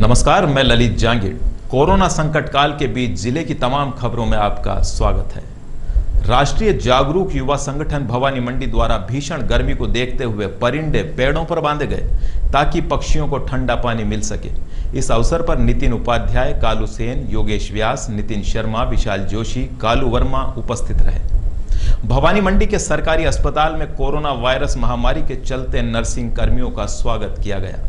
नमस्कार, मैं ललित जांगीड़। कोरोना संकट काल के बीच जिले की तमाम खबरों में आपका स्वागत है। राष्ट्रीय जागरूक युवा संगठन भवानी मंडी द्वारा भीषण गर्मी को देखते हुए परिंदे पेड़ों पर बांधे गए ताकि पक्षियों को ठंडा पानी मिल सके। इस अवसर पर नितिन उपाध्याय, कालू सेन, योगेश व्यास, नितिन शर्मा, विशाल जोशी, कालू वर्मा उपस्थित रहे। भवानी मंडी के सरकारी अस्पताल में कोरोना वायरस महामारी के चलते नर्सिंग कर्मियों का स्वागत किया गया।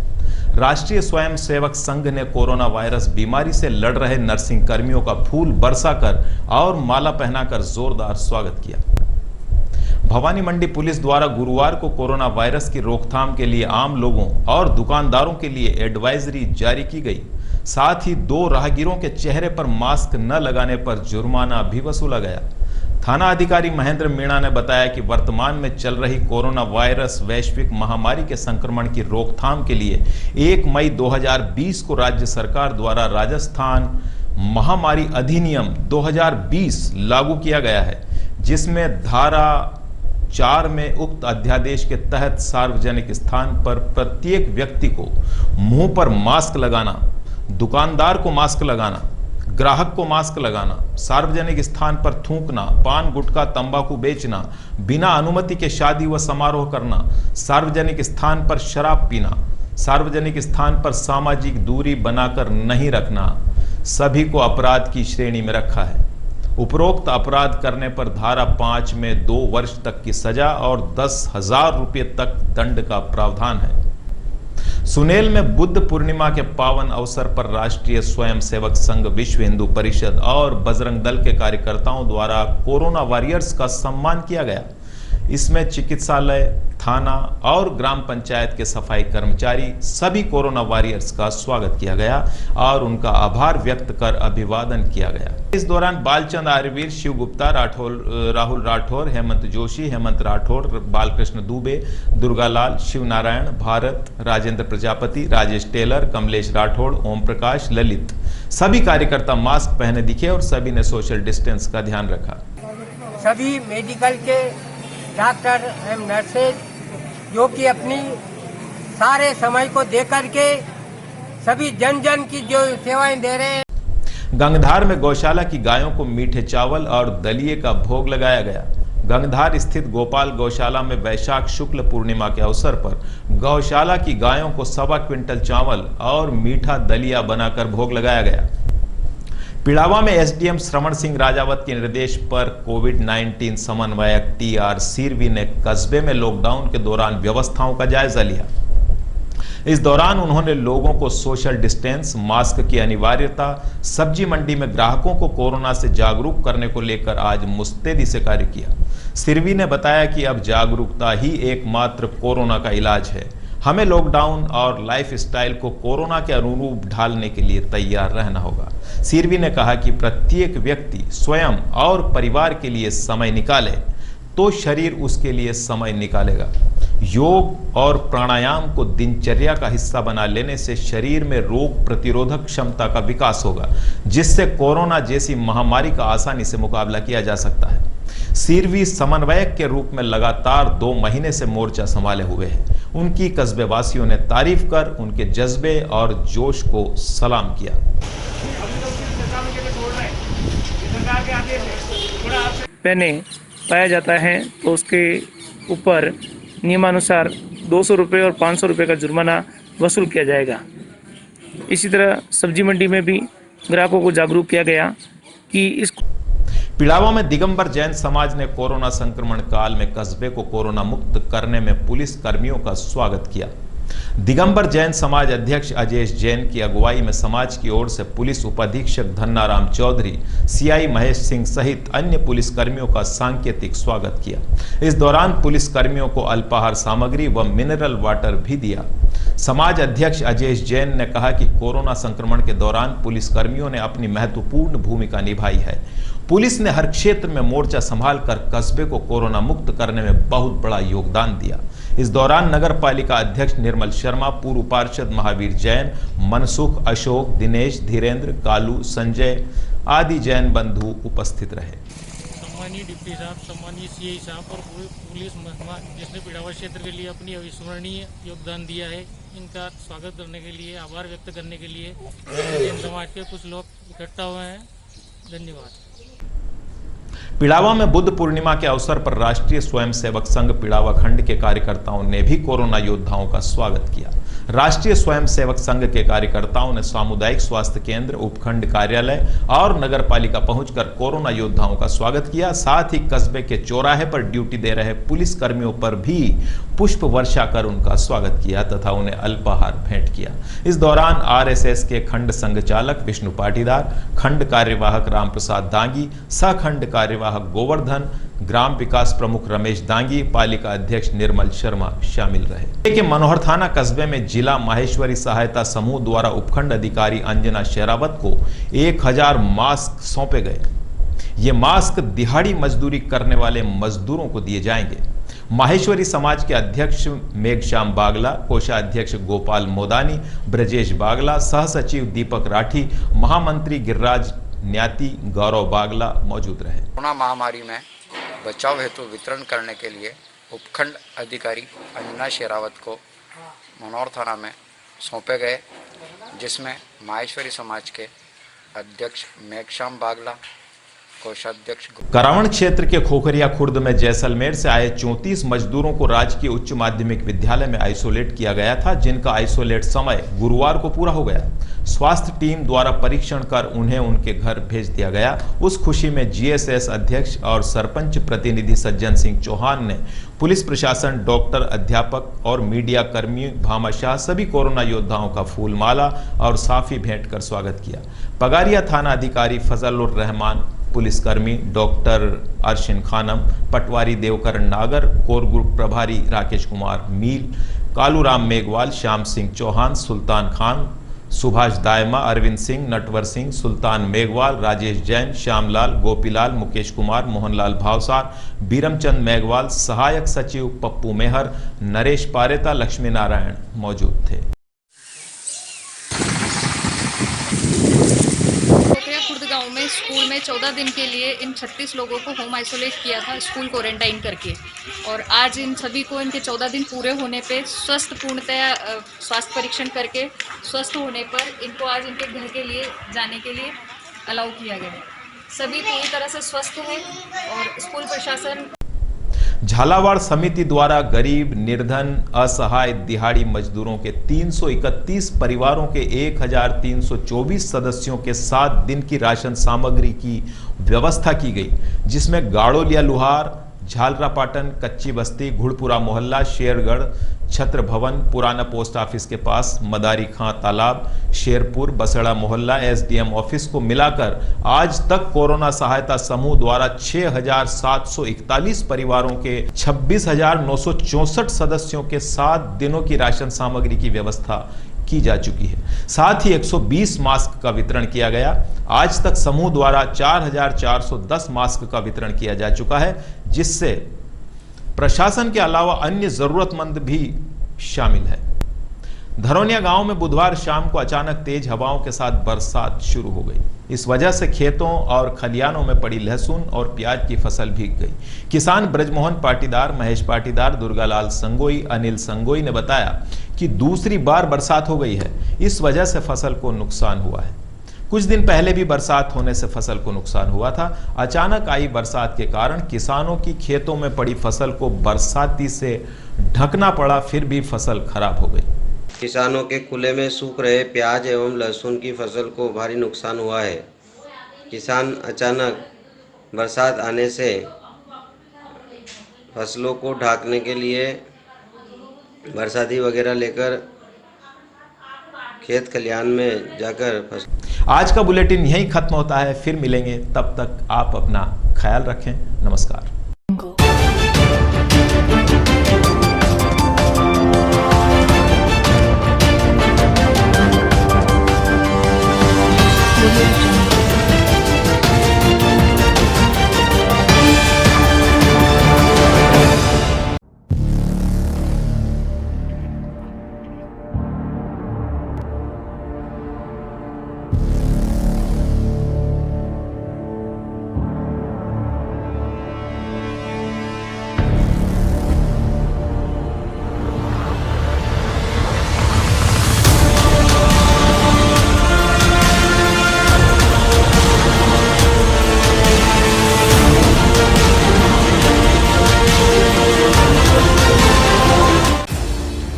राष्ट्रीय स्वयंसेवक संघ ने कोरोना वायरस बीमारी से लड़ रहे नर्सिंग कर्मियों का फूल बरसाकर और माला पहनाकर जोरदार स्वागत किया। भवानी मंडी पुलिस द्वारा गुरुवार को कोरोना वायरस की रोकथाम के लिए आम लोगों और दुकानदारों के लिए एडवाइजरी जारी की गई। साथ ही 2 राहगीरों के चेहरे पर मास्क न लगाने पर जुर्माना भी वसूला गया। थाना अधिकारी महेंद्र मीणा ने बताया कि वर्तमान में चल रही कोरोना वायरस वैश्विक महामारी के संक्रमण की रोकथाम के लिए 1 मई 2020 को राज्य सरकार द्वारा राजस्थान महामारी अधिनियम 2020 लागू किया गया है, जिसमें धारा 4 में उक्त अध्यादेश के तहत सार्वजनिक स्थान पर प्रत्येक व्यक्ति को मुंह पर मास्क लगाना, दुकानदार को मास्क लगाना, ग्राहक को मास्क लगाना, सार्वजनिक स्थान पर थूकना, पान गुटखा तंबाकू बेचना, बिना अनुमति के शादी व समारोह करना, सार्वजनिक स्थान पर शराब पीना, सार्वजनिक स्थान पर सामाजिक दूरी बनाकर नहीं रखना, सभी को अपराध की श्रेणी में रखा है। उपरोक्त अपराध करने पर धारा 5 में 2 वर्ष तक की सजा और 10,000 रुपये तक दंड का प्रावधान है। सुनेल में बुद्ध पूर्णिमा के पावन अवसर पर राष्ट्रीय स्वयंसेवक संघ, विश्व हिंदू परिषद और बजरंग दल के कार्यकर्ताओं द्वारा कोरोना वॉरियर्स का सम्मान किया गया। इसमें चिकित्सालय, थाना और ग्राम पंचायत के सफाई कर्मचारी सभी कोरोना वॉरियर्स का स्वागत किया गया और उनका आभार व्यक्त कर अभिवादन किया गया। इस दौरान बालचंद आर्यवीर, शिव गुप्ता, राहुल राठौर, हेमंत जोशी, हेमंत राठौर, बालकृष्ण दुबे, दुर्गालाल, शिव नारायण, भारत, राजेंद्र प्रजापति, राजेश टेलर, कमलेश राठौड़, ओम प्रकाश, ललित सभी कार्यकर्ता मास्क पहने दिखे और सभी ने सोशल डिस्टेंस का ध्यान रखा। सभी मेडिकल के डॉक्टर एवं नर्सेज जो कि अपनी सारे समय को दे करके सभी जन जन की जो सेवाएं दे रहे हैं। गंगधार में गौशाला की गायों को मीठे चावल और दलिये का भोग लगाया गया। गंगधार स्थित गोपाल गौशाला में वैशाख शुक्ल पूर्णिमा के अवसर पर गौशाला की गायों को 1.25 क्विंटल चावल और मीठा दलिया बनाकर भोग लगाया गया। पिड़ावा में एसडीएम श्रवण सिंह राजावत के निर्देश पर कोविड-19 समन्वयक टीआर सिरवी ने कस्बे में लॉकडाउन के दौरान व्यवस्थाओं का जायजा लिया। इस दौरान उन्होंने लोगों को सोशल डिस्टेंस, मास्क की अनिवार्यता, सब्जी मंडी में ग्राहकों को कोरोना से जागरूक करने को लेकर आज मुस्तैदी से कार्य किया। सिरवी ने बताया कि अब जागरूकता ही एकमात्र कोरोना का इलाज है। हमें लॉकडाउन और लाइफस्टाइल को कोरोना के अनुरूप ढालने के लिए तैयार रहना होगा। सिरवी ने कहा कि प्रत्येक व्यक्ति स्वयं और परिवार के लिए समय निकाले तो शरीर उसके लिए समय निकालेगा। योग और प्राणायाम को दिनचर्या का हिस्सा बना लेने से शरीर में रोग प्रतिरोधक क्षमता का विकास होगा, जिससे कोरोना जैसी महामारी का आसानी से मुकाबला किया जा सकता है। सिरवी समन्वयक के रूप में लगातार 2 महीने से मोर्चा संभाले हुए हैं। उनकी कस्बे वासियों ने तारीफ कर उनके जज्बे और जोश को सलाम किया। पहने पाया जाता है तो उसके ऊपर नियमानुसार 200 रुपये और 500 रुपये का जुर्माना वसूल किया जाएगा। इसी तरह सब्जी मंडी में भी ग्राहकों को जागरूक किया गया कि इस पिड़ावा में दिगंबर जैन समाज ने कोरोना संक्रमण काल में कस्बे को कोरोना मुक्त करने में पुलिस कर्मियों का स्वागत किया। दिगंबर जैन समाज अध्यक्ष अजयेश जैन की अगुवाई में समाज की ओर से पुलिस उपाधीक्षक धन्नाराम चौधरी, सीआई महेश सिंह सहित अन्य पुलिस कर्मियों का सांकेतिक स्वागत किया। इस दौरान पुलिस कर्मियों को अल्पाहार सामग्री व मिनरल वाटर भी दिया। समाज अध्यक्ष अजयेश जैन ने कहा कि कोरोना संक्रमण के दौरान पुलिस कर्मियों ने अपनी महत्वपूर्ण भूमिका निभाई है। पुलिस ने हर क्षेत्र में मोर्चा संभालकर कस्बे को कोरोना मुक्त करने में बहुत बड़ा योगदान दिया। इस दौरान नगर पालिका अध्यक्ष निर्मल शर्मा, पूर्व पार्षद महावीर जैन, मनसुख, अशोक, दिनेश, धीरेन्द्र, कालू, संजय आदि जैन बंधु उपस्थित रहे। माननीय डिप्टी साहब, सम्मानीय सीआई साहब और पूरे पुलिस जिसने पिड़ावा क्षेत्र के लिए अपनी अविस्मरणीय योगदान दिया है, इनका स्वागत करने के लिए, आभार व्यक्त करने के लिए जैन समाज के कुछ लोग इकट्ठा हुए हैं। धन्यवाद। पिड़ावा में बुद्ध पूर्णिमा के अवसर पर राष्ट्रीय स्वयंसेवक संघ पिड़ावा खंड के कार्यकर्ताओं ने भी कोरोना योद्धाओं का स्वागत किया। राष्ट्रीय स्वयंसेवक संघ के कार्यकर्ताओं ने सामुदायिक स्वास्थ्य केंद्र, उपखंड कार्यालय और नगर पालिका पहुंचकर कोरोना योद्धाओं का स्वागत किया। साथ ही कस्बे के चौराहे पर ड्यूटी दे रहे पुलिस कर्मियों पर भी पुष्प वर्षा कर उनका स्वागत किया तथा उन्हें अल्पाहार भेंट किया। इस दौरान आरएसएस के खंड संघ चालक विष्णु पाटीदार, खंड कार्यवाहक रामप्रसाद दांगी, सह खंड कार्यवाहक गोवर्धन, ग्राम विकास प्रमुख रमेश दांगी, पालिका अध्यक्ष निर्मल शर्मा शामिल रहे। के मनोहर थाना कस्बे में जिला माहेश्वरी सहायता समूह द्वारा उपखंड अधिकारी अंजना शेरावत को 1000 मास्क सौंपे गए। ये मास्क दिहाड़ी मजदूरी करने वाले मजदूरों को दिए जाएंगे। माहेश्वरी समाज के अध्यक्ष मेघश्याम बागला, कोषाध्यक्ष गोपाल मोदानी, ब्रजेश बागला, सह सचिव दीपक राठी, महामंत्री गिरिराज न्याती, गौरव बागला मौजूद रहे। कोरोना महामारी में बचाव हेतु वितरण करने के लिए उपखंड अधिकारी अंजना शेरावत को मनोहर थाना में सौंपे गए, जिसमें माहेश्वरी समाज के अध्यक्ष मेघश्याम बागला, कोषाध्यक्ष करावण क्षेत्र के खोखरिया खुर्द में जैसलमेर से आए 34 मजदूरों को राजकीय उच्च माध्यमिक विद्यालय में आइसोलेट किया गया था, जिनका आइसोलेट समय गुरुवार को पूरा हो गया। स्वास्थ्य टीम द्वारा परीक्षण कर उन्हें उनके घर भेज दिया गया। उस खुशी में जीएसएस अध्यक्ष और सरपंच प्रतिनिधि सज्जन सिंह चौहान ने पुलिस प्रशासन, डॉक्टर, अध्यापक और मीडिया कर्मी भामाशाह सभी कोरोना योद्धाओं का फूलमाला और साफी भेंट कर स्वागत किया। पगारिया थाना अधिकारी फजलुर रहमान, पुलिसकर्मी डॉक्टर अर्शिन खानम, पटवारी देवकरण नागर, कोर ग्रुप प्रभारी राकेश कुमार मील, कालूराम मेघवाल, श्याम सिंह चौहान, सुल्तान खान, सुभाष दायमा, अरविंद सिंह, नटवर सिंह, सुल्तान मेघवाल, राजेश जैन, श्यामलाल, गोपीलाल, मुकेश कुमार, मोहनलाल भावसार, बीरमचंद मेघवाल, सहायक सचिव पप्पू मेहर, नरेश पारेता, लक्ष्मी नारायण मौजूद थे। गांव में स्कूल में 14 दिन के लिए इन 36 लोगों को होम आइसोलेट किया था, स्कूल क्वारंटाइन करके, और आज इन सभी को इनके 14 दिन पूरे होने पे स्वस्थ पूर्णतया स्वास्थ्य परीक्षण करके स्वस्थ होने पर इनको आज इनके घर के लिए जाने के लिए अलाउ किया गया है। सभी पूरी तरह से स्वस्थ हैं और स्कूल प्रशासन झालावाड़ समिति द्वारा गरीब, निर्धन, असहाय दिहाड़ी मजदूरों के 331 परिवारों के 1324 सदस्यों के 7 दिन की राशन सामग्री की व्यवस्था की गई, जिसमें गाड़ोलिया लुहार, झालरापाटन, कच्ची बस्ती, घुड़पुरा मोहल्ला, शेरगढ़, छत्र भवन, पुराना पोस्ट ऑफिस के पास, मदारी खां तालाब, शेरपुर, बसड़ा मोहल्ला, एसडीएम ऑफिस को मिलाकर आज तक कोरोना सहायता समूह द्वारा 6741 परिवारों के 26,964 सदस्यों के 7 दिनों की राशन सामग्री की व्यवस्था की जा चुकी है। साथ ही 120 मास्क का वितरण किया गया। आज तक समूह द्वारा 4410 मास्क का वितरण किया जा चुका है, जिससे प्रशासन के अलावा अन्य जरूरतमंद भी शामिल है। धरौनिया गांव में बुधवार शाम को अचानक तेज हवाओं के साथ बरसात शुरू हो गई। इस वजह से खेतों और खलियानों में पड़ी लहसुन और प्याज की फसल भीग गई। किसान ब्रजमोहन पाटीदार, महेश पाटीदार, दुर्गालाल संगोई, अनिल संगोई ने बताया कि दूसरी बार बरसात हो गई है, इस वजह से फसल को नुकसान हुआ है। कुछ दिन पहले भी बरसात होने से फसल को नुकसान हुआ था। अचानक आई बरसात के कारण किसानों की खेतों में पड़ी फसल को बरसाती से ढकना पड़ा, फिर भी फसल खराब हो गई। किसानों के खुले में सूख रहे प्याज एवं लहसुन की फसल को भारी नुकसान हुआ है। किसान अचानक बरसात आने से फसलों को ढकने के लिए बरसाती वगैरह लेकर खेत खलियान में जाकर आज का बुलेटिन यहीं खत्म होता है। फिर मिलेंगे, तब तक आप अपना ख्याल रखें। नमस्कार।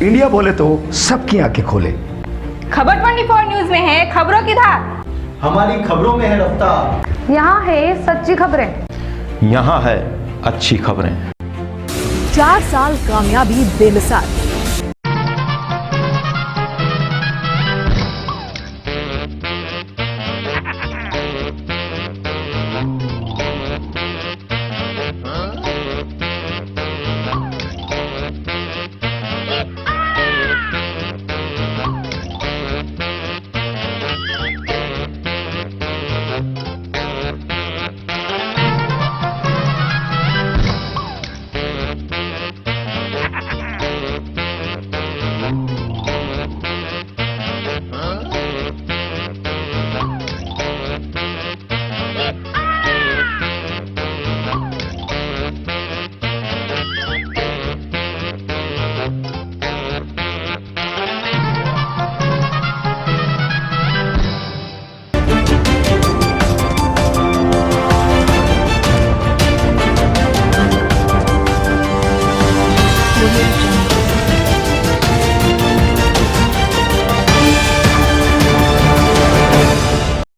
इंडिया बोले तो सबकी आंखें खोले। खबर 24 न्यूज में है खबरों की धार। हमारी खबरों में है रफ्तार। यहाँ है सच्ची खबरें। यहाँ है अच्छी खबरें। 4 साल कामयाबी बेमिसाल।